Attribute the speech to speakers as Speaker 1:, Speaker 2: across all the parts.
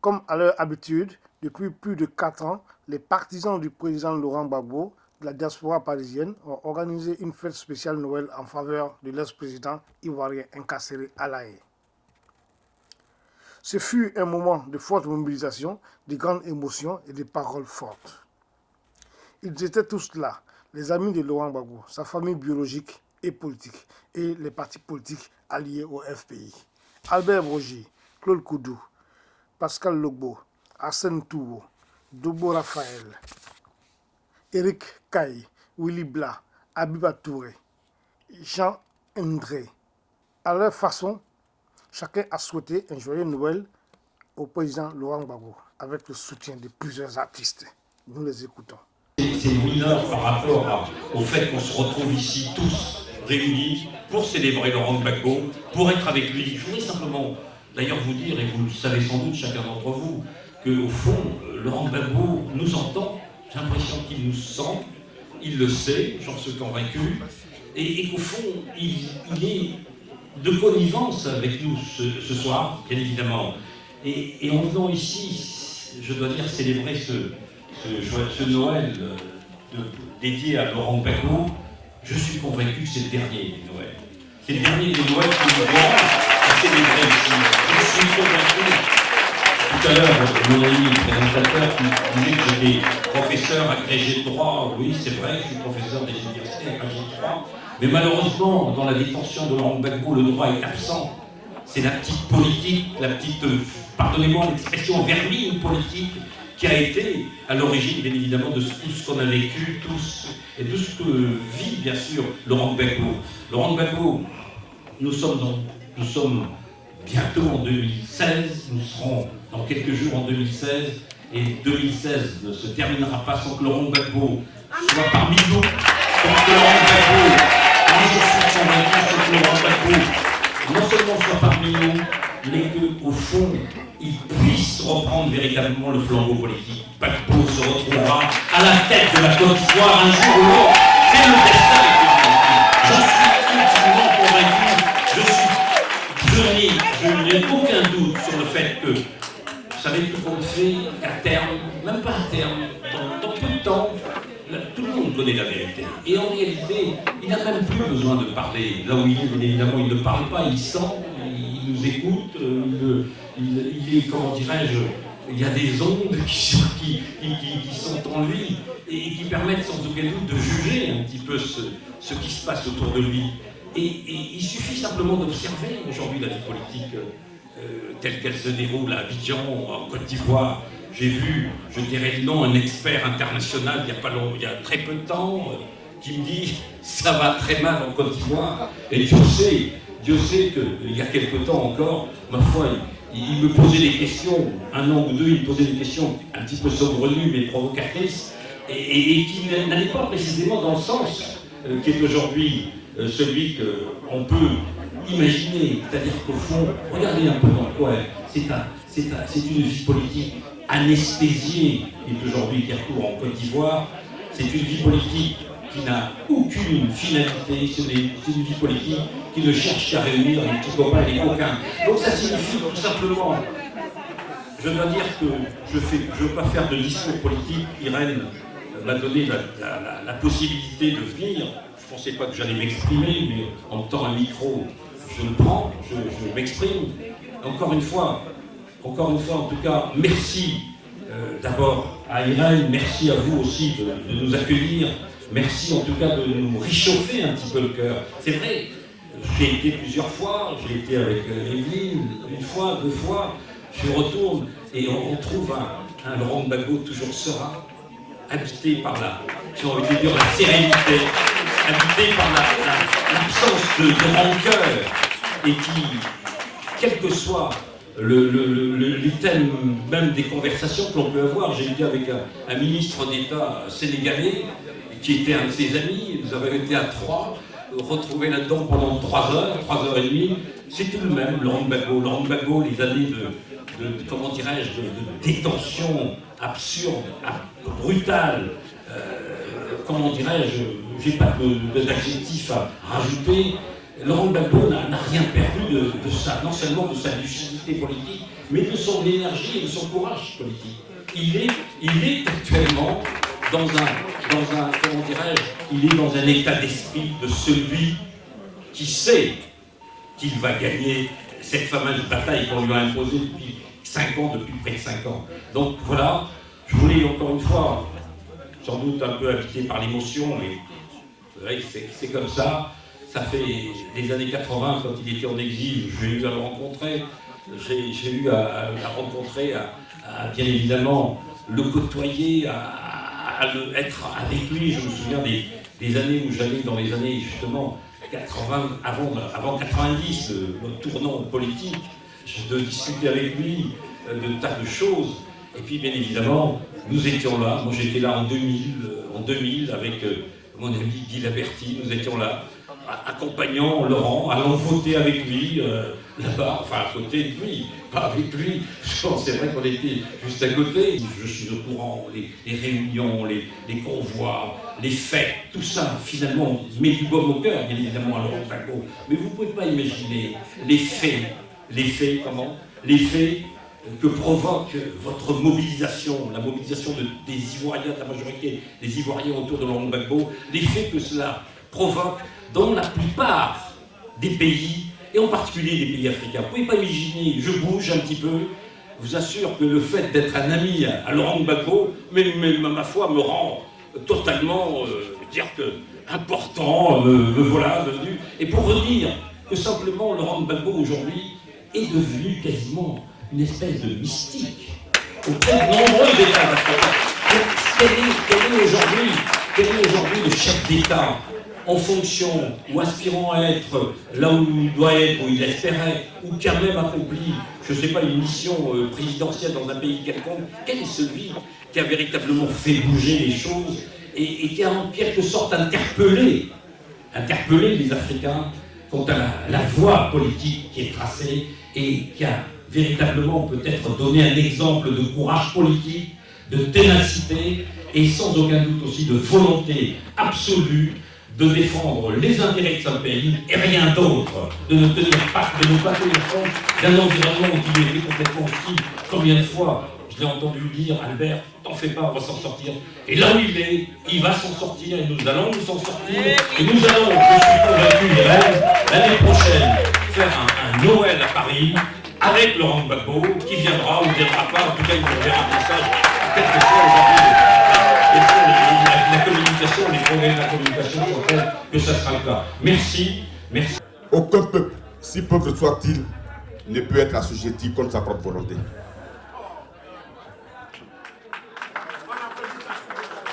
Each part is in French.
Speaker 1: Comme à leur habitude, depuis plus de 4 ans, les partisans du président Laurent Gbagbo de la diaspora parisienne ont organisé une fête spéciale Noël en faveur de l'ex-président ivoirien incarcéré à La Haye. Ce fut un moment de forte mobilisation, de grandes émotions et de paroles fortes. Ils étaient tous là, les amis de Laurent Gbagbo, sa famille biologique et politique, et les partis politiques alliés au FPI. Albert Brogy, Claude Koudou, Pascal Logbo, Arsène Toubo, Dobo Raphaël, Eric Kaye, Willy Bla, Abiba Touré, Jean André. À leur façon, chacun a souhaité un joyeux Noël au président Laurent Gbagbo, avec le soutien de plusieurs artistes. Nous les écoutons.
Speaker 2: C'est mineur par rapport au fait qu'on se retrouve ici tous réunis pour célébrer Laurent Gbagbo, pour être avec lui. Je voudrais simplement d'ailleurs vous dire, et vous le savez sans doute chacun d'entre vous, qu'au fond, Laurent Gbagbo nous entend, j'ai l'impression qu'il nous sent, il le sait, j'en suis convaincu, et qu'au fond, il est de connivence avec nous ce soir, bien évidemment. Et en venant ici, je dois dire, célébrer ce Noël dédié à Laurent Gbagbo, je suis convaincu que c'est le dernier des Noëls. C'est le dernier des Noëls que nous avons célébrer ici. Je suis convaincu. Tout à l'heure, mon ami le présentateur qui disait que j'étais professeur agrégé de droit. Oui, c'est vrai, je suis professeur des universités agrégé de droit. Mais malheureusement, dans la détention de Laurent Gbagbo, le droit est absent. C'est la petite politique, la petite, pardonnez-moi l'expression, vermine politique qui a été à l'origine, bien évidemment, de tout ce qu'on a vécu, et tout ce que vit, bien sûr, Laurent Gbagbo. Laurent Gbagbo, nous sommes bientôt en 2016, nous serons dans quelques jours en 2016, et 2016 ne se terminera pas sans que Laurent Gbagbo soit parmi nous, sans que Laurent Gbagbo, moi je suis convaincu que Laurent Gbagbo non seulement soit parmi nous, mais qu'au fond, il puisse reprendre véritablement le flambeau politique. Gbagbo se retrouvera à la tête de la Côte d'Ivoire un jour ou l'autre. C'est le destin du politique. J'en suis intimement convaincu. Je n'ai aucun doute sur le fait que, vous savez, tout compte fait, qu'à terme, même pas à terme, dans peu de temps, tout le monde connaît la vérité. Et en réalité, il n'a même plus besoin de parler. Là où il est, bien évidemment, il ne parle pas, il sent, il nous écoute, il est, comment dirais-je, il y a des ondes qui sont en lui et qui permettent sans aucun doute de juger un petit peu ce qui se passe autour de lui. Et il suffit simplement d'observer aujourd'hui la vie politique telle qu'elle se déroule à Abidjan, en Côte d'Ivoire. J'ai vu, je dirais le nom, un expert international il y a très peu de temps qui me dit « ça va très mal en Côte d'Ivoire ». Et Dieu sait qu'il y a quelque temps encore, ma foi, il me posait des questions, un an ou deux, il me posait des questions un petit peu saugrenues mais provocatrices, et qui n'allaient pas précisément dans le sens qui est aujourd'hui celui qu'on peut imaginer. C'est-à-dire qu'au fond, regardez un peu dans le coin, c'est une vie politique anesthésiée qui est aujourd'hui qui recourt en Côte d'Ivoire. C'est une vie politique qui n'a aucune finalité, c'est une vie politique qui ne cherche qu'à réunir les petits copains et les coquins. Donc ça signifie tout simplement, je dois dire que je ne veux pas faire de discours politique. Irène m'a donné la possibilité de venir. Je ne pensais pas que j'allais m'exprimer, mais en me tendant un micro, je le prends, je m'exprime. Encore une fois, en tout cas, merci d'abord à Irène, merci à vous aussi de nous accueillir. Merci en tout cas de nous réchauffer un petit peu le cœur. C'est vrai, j'ai été plusieurs fois, j'ai été avec Evelyne, une fois, deux fois, je retourne et on trouve un Laurent Gbagbo toujours serein, habité par j'ai envie de dire, la sérénité, habité par l'absence de rancœur et qui, quel que soit les thèmes même des conversations que l'on peut avoir, j'ai été avec un ministre d'État sénégalais qui était un de ses amis, nous avons été à trois, retrouvés là-dedans pendant 3 heures et demie, c'était le même, Laurent Gbagbo, les années comment dirais-je, de détention absurde, brutale, comment dirais-je, j'ai pas d'adjectif à rajouter, Laurent Gbagbo n'a rien perdu de ça, non seulement de sa lucidité politique, mais de son énergie et de son courage politique. Il est actuellement dans un comment dirais-je, il est dans un état d'esprit de celui qui sait qu'il va gagner cette fameuse bataille qu'on lui a imposée depuis 5 ans, depuis près de 5 ans. Donc voilà, je voulais encore une fois, sans doute un peu habité par l'émotion, mais c'est comme ça. Ça fait des années 80, quand il était en exil, j'ai eu à le rencontrer. J'ai eu à rencontrer, à bien évidemment le côtoyer, à être avec lui. Je me souviens des années où j'allais dans les années justement 80, avant 90, notre tournant politique, de discuter avec lui de tas de choses. Et puis bien évidemment, nous étions là. Moi j'étais là en 2000 avec mon ami Guy Laberty. Nous étions là, accompagnant Laurent, allant voter avec lui là-bas, enfin à côté de lui, pas avec lui. C'est vrai qu'on était juste à côté. Je suis au courant, les réunions, les convois, les fêtes, tout ça finalement met du baume au cœur, bien évidemment, à Laurent Gbagbo. Mais vous ne pouvez pas imaginer les faits que provoque votre mobilisation, la mobilisation des Ivoiriens, de la majorité des Ivoiriens autour de Laurent Gbagbo, les faits que cela provoque dans la plupart des pays, et en particulier des pays africains. Vous ne pouvez pas imaginer, je bouge un petit peu, je vous assure que le fait d'être un ami à Laurent Gbagbo, mais ma foi, me rend totalement, important, me voilà devenu. Et pour vous dire que simplement Laurent Gbagbo aujourd'hui est devenu quasiment une espèce de mystique auprès de nombreux États africains. Quel est aujourd'hui le chef d'État en fonction ou aspirant à être là où il doit être, où il espérait, ou qui a même accompli, je ne sais pas, une mission présidentielle dans un pays quelconque? Quel est celui qui a véritablement fait bouger les choses et qui a en quelque sorte interpellé les Africains quant à la voie politique qui est tracée et qui a véritablement peut-être donné un exemple de courage politique, de ténacité et sans aucun doute aussi de volonté absolue de défendre les intérêts de son pays et rien d'autre, de ne pas tenir compte d'un environnement qui était complètement hostile. Combien de fois je l'ai entendu dire, Albert, t'en fais pas, on va s'en sortir. Et là où il est, il va s'en sortir et nous allons nous en sortir. Et nous allons, je suis convaincu, l'année prochaine, faire un Noël à Paris avec Laurent Gbagbo, qui viendra ou ne viendra pas, en tout cas il nous enverra un message, quel que soit aujourd'hui la communication, les progrès de la communication sont tels que ça sera le cas. Merci.
Speaker 3: Aucun peuple, si pauvre soit-il, ne peut être assujetti contre sa propre volonté.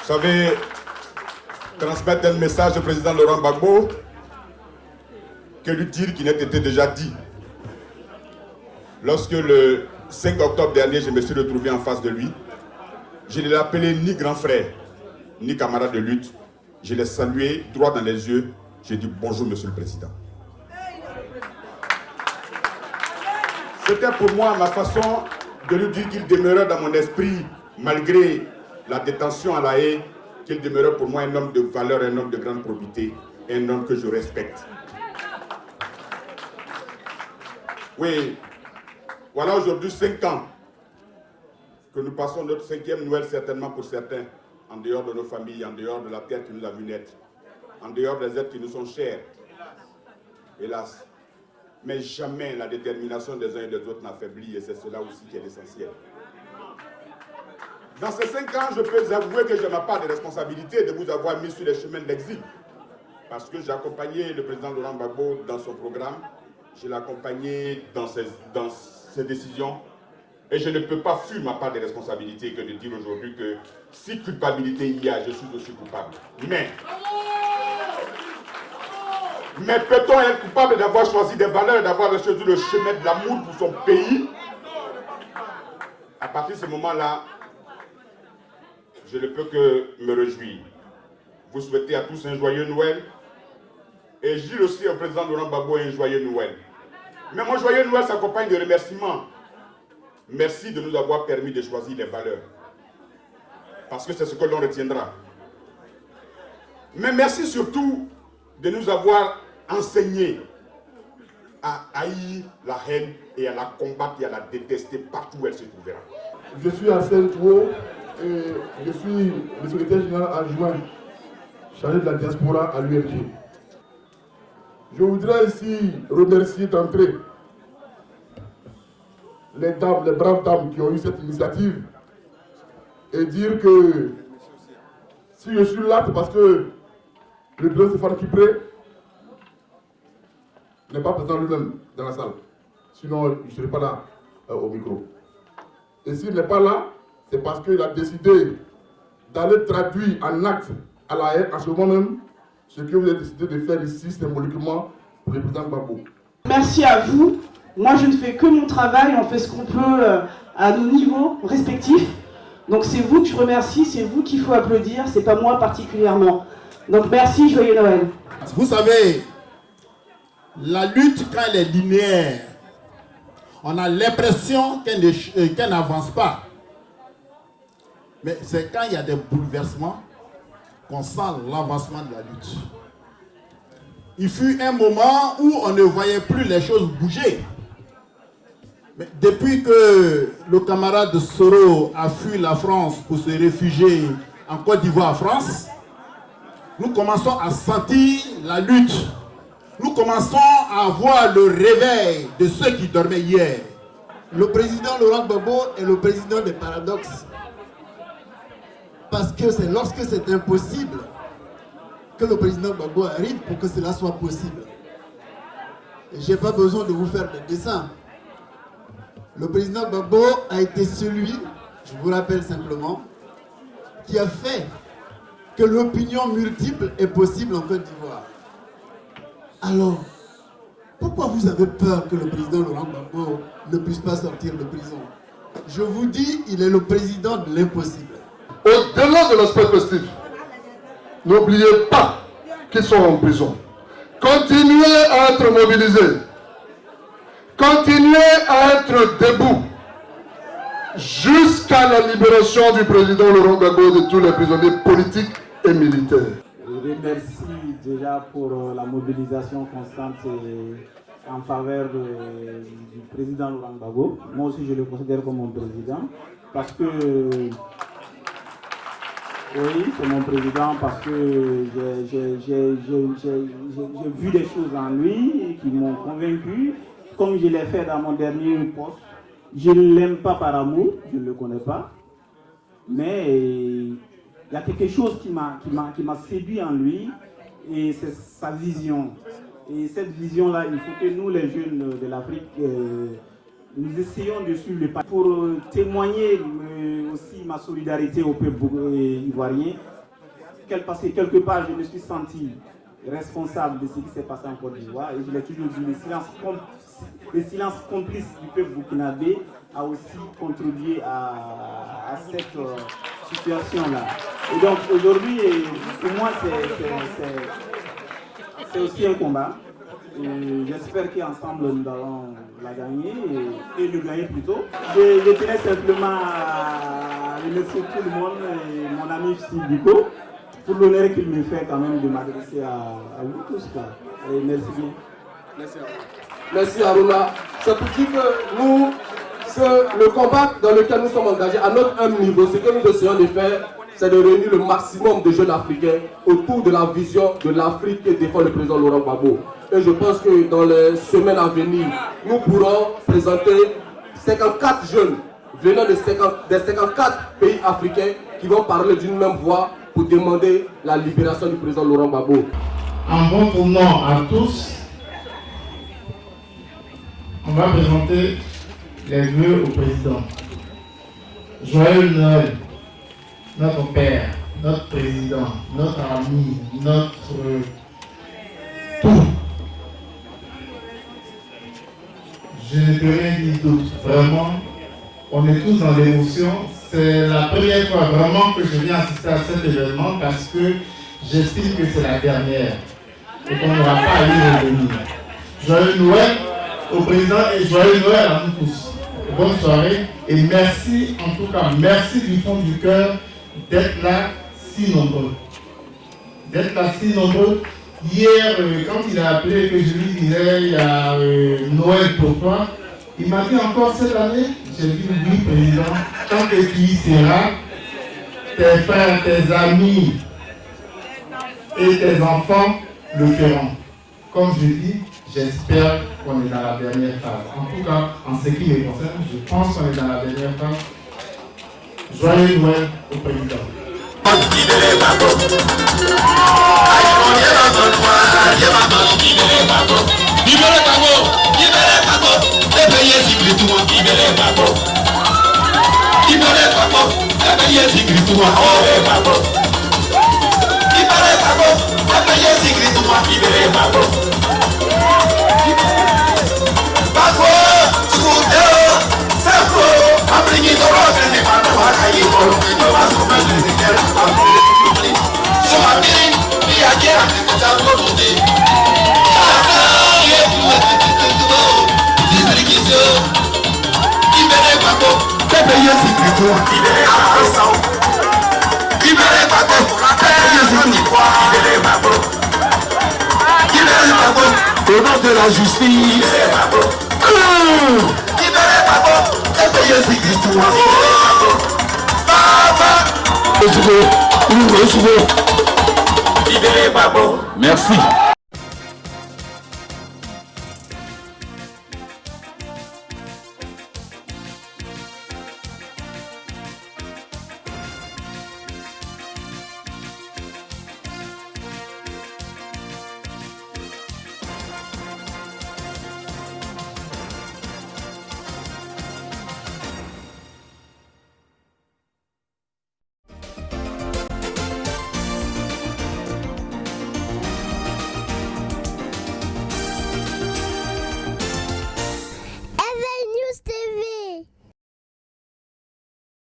Speaker 3: Vous savez, transmettre un message au président Laurent Gbagbo, que lui dire qu'il n'a été déjà dit. Lorsque le 5 octobre dernier, je me suis retrouvé en face de lui, je ne l'ai appelé ni grand frère, ni camarade de lutte. Je l'ai salué droit dans les yeux. J'ai dit bonjour, monsieur le président. C'était pour moi ma façon de lui dire qu'il demeurait dans mon esprit, malgré la détention à La Haye, qu'il demeurait pour moi un homme de valeur, un homme de grande probité, un homme que je respecte. Oui, voilà aujourd'hui 5 ans que nous passons notre 5e Noël, certainement pour certains, en dehors de nos familles, en dehors de la terre qui nous a vu naître, en dehors des êtres qui nous sont chers, hélas. Mais jamais la détermination des uns et des autres n'a faibli, et c'est cela aussi qui est l'essentiel. Dans ces 5 ans, je peux vous avouer que j'ai ma part de responsabilité de vous avoir mis sur les chemins de l'exil. Parce que j'ai accompagné le président Laurent Gbagbo dans son programme, je l'ai accompagné dans ses décisions, et je ne peux pas fuir ma part de responsabilité que de dire aujourd'hui que si culpabilité il y a, je suis aussi coupable. Mais peut-on être coupable d'avoir choisi des valeurs, d'avoir choisi le chemin de l'amour pour son pays? À partir de ce moment-là, je ne peux que me réjouir. Vous souhaitez à tous un joyeux Noël. Et je dis aussi au président Laurent Gbagbo un joyeux Noël. Mais mon joyeux Noël s'accompagne de remerciements. Merci de nous avoir permis de choisir les valeurs. Parce que c'est ce que l'on retiendra. Mais merci surtout de nous avoir enseigné à haïr la haine et à la combattre et à la détester partout où elle se trouvera.
Speaker 4: Je suis Arsène Touo et je suis le secrétaire général adjoint chargé de la diaspora à l'URG. Je voudrais ici remercier d'entrée les dames, les braves dames qui ont eu cette initiative et dire que si je suis là, c'est parce que le président Stéphane Kipré n'est pas présent lui-même dans la salle. Sinon, je ne serais pas là au micro. Et s'il n'est pas là, c'est parce qu'il a décidé d'aller traduire en acte à la haine en ce moment même ce que vous avez décidé de faire ici symboliquement pour le président Gbagbo.
Speaker 5: Merci à vous. Moi, je ne fais que mon travail, on fait ce qu'on peut à nos niveaux respectifs. Donc c'est vous que je remercie, c'est vous qu'il faut applaudir, c'est pas moi particulièrement. Donc merci, joyeux Noël.
Speaker 6: Vous savez, la lutte, quand elle est linéaire, on a l'impression qu'elle n'avance pas. Mais c'est quand il y a des bouleversements qu'on sent l'avancement de la lutte. Il fut un moment où on ne voyait plus les choses bouger. Mais depuis que le camarade Soro a fui la France pour se réfugier en Côte d'Ivoire, France, nous commençons à sentir la lutte. Nous commençons à voir le réveil de ceux qui dormaient hier.
Speaker 7: Le président Laurent Gbagbo est le président des paradoxes. Parce que c'est lorsque c'est impossible que le président Gbagbo arrive pour que cela soit possible. Je n'ai pas besoin de vous faire des dessins. Le président Gbagbo a été celui, je vous rappelle simplement, qui a fait que l'opinion multiple est possible en Côte d'Ivoire. Alors, pourquoi vous avez peur que le président Laurent Gbagbo ne puisse pas sortir de prison? Je vous dis, il est le président de l'impossible.
Speaker 4: Au-delà de l'aspect festif, n'oubliez pas qu'ils sont en prison. Continuez à être mobilisés. Continuez à être debout jusqu'à la libération du président Laurent Gbagbo de tous les prisonniers politiques et militaires.
Speaker 8: Je remercie déjà pour la mobilisation constante en faveur du président Laurent Gbagbo. Moi aussi je le considère comme mon président parce que oui, c'est mon président parce que j'ai vu des choses en lui qui m'ont convaincu. Comme je l'ai fait dans mon dernier poste, je ne l'aime pas par amour, je ne le connais pas, mais il y a quelque chose qui m'a séduit en lui, et c'est sa vision. Et cette vision-là, il faut que nous, les jeunes de l'Afrique, nous essayons de suivre le pas pour témoigner aussi ma solidarité au peuple ivoirien. Parce que quelque part, je me suis senti responsable de ce qui s'est passé en Côte d'Ivoire, et je l'ai toujours dit, le silence complice du peuple burkinabé a aussi contribué à cette situation-là. Et donc aujourd'hui, pour moi, c'est aussi un combat. J'espère qu'ensemble nous allons la gagner et le gagner plutôt. Je tenais simplement à remercier tout le monde et mon ami Steve Biko pour l'honneur qu'il me fait quand même de m'adresser à vous tous. Et merci bien.
Speaker 9: Merci à vous. Merci Aruna. C'est pour dire que nous, le combat dans lequel nous sommes engagés à notre humble niveau, ce que nous essayons de faire, c'est de réunir le maximum de jeunes Africains autour de la vision de l'Afrique que défend le président Laurent Gbagbo. Et je pense que dans les semaines à venir, nous pourrons présenter 54 jeunes venant des 54 pays africains qui vont parler d'une même voix pour demander la libération du président Laurent Gbagbo.
Speaker 10: En bon tournant à tous, on va présenter les vœux au président. Joyeux Noël, notre père, notre président, notre ami, notre tout. Je ne peux rien dire d'autre. Vraiment, on est tous dans l'émotion. C'est la première fois vraiment que je viens assister à cet événement parce que j'estime que c'est la dernière et qu'on n'aura pas à y revenir. Joyeux Noël au président et joyeux Noël à nous tous. Bonne soirée et merci, en tout cas, merci du fond du cœur d'être là si nombreux. D'être là si nombreux, Hier, quand il a appelé que je lui disais il y a Noël pour toi, il m'a dit encore cette année. J'ai dit oui, président, tant que tu y seras, tes frères, tes amis et tes enfants le feront. Comme je dis, j'espère qu'on est dans la dernière phase. En tout cas, en ce qui me concerne, je pense qu'on est dans la dernière phase. Joyeux Noël au président.
Speaker 6: Au nom de la justice,
Speaker 11: Merci.